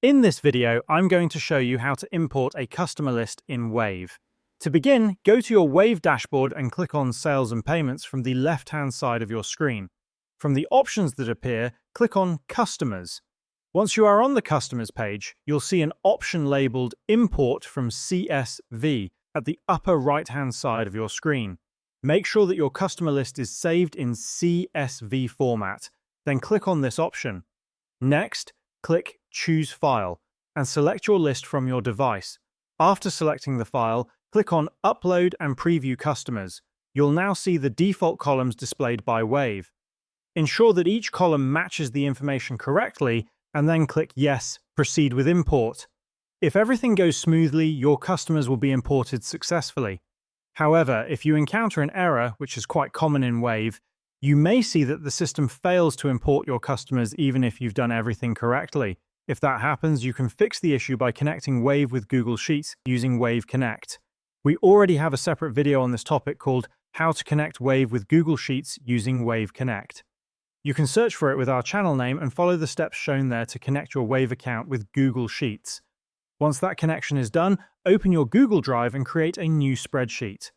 In this video, I'm going to show you how to import a customer list in Wave. To begin, go to your Wave dashboard and click on Sales and Payments from the left-hand side of your screen. From the options that appear, click on Customers. Once you are on the Customers page, you'll see an option labeled Import from CSV at the upper right-hand side of your screen. Make sure that your customer list is saved in CSV format, then click on this option. Next, click Choose File and select your list from your device. After selecting the file, click on Upload and Preview Customers. You'll now see the default columns displayed by Wave. Ensure that each column matches the information correctly, and then click Yes, Proceed with Import. If everything goes smoothly, your customers will be imported successfully. However, if you encounter an error, which is quite common in Wave, you may see that the system fails to import your customers even if you've done everything correctly. If that happens, you can fix the issue by connecting Wave with Google Sheets using Wave Connect. We already have a separate video on this topic called How to Connect Wave with Google Sheets using Wave Connect. You can search for it with our channel name and follow the steps shown there to connect your Wave account with Google Sheets. Once that connection is done, open your Google Drive and create a new spreadsheet.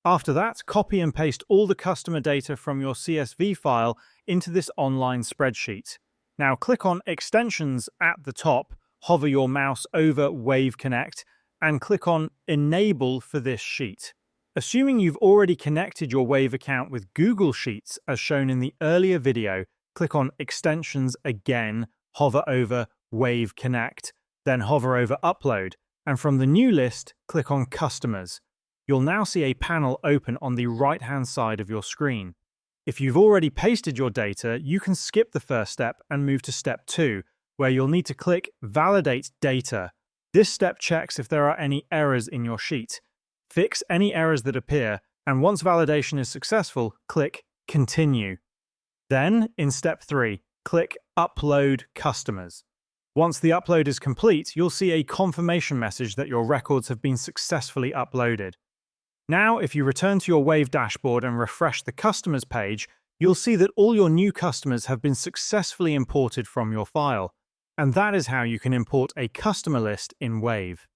After that, copy and paste all the customer data from your CSV file into this online spreadsheet. Now click on Extensions at the top, hover your mouse over Wave Connect, and click on Enable for this sheet. Assuming you've already connected your Wave account with Google Sheets as shown in the earlier video, click on Extensions again, hover over Wave Connect, then hover over Upload, and from the new list, click on Customers. You'll now see a panel open on the right-hand side of your screen. If you've already pasted your data, you can skip the first step and move to step 2, where you'll need to click Validate Data. This step checks if there are any errors in your sheet. Fix any errors that appear, and once validation is successful, click Continue. Then, in step 3, click Upload Customers. Once the upload is complete, you'll see a confirmation message that your records have been successfully uploaded. Now, if you return to your Wave dashboard and refresh the Customers page, you'll see that all your new customers have been successfully imported from your file. And that is how you can import a customer list in Wave.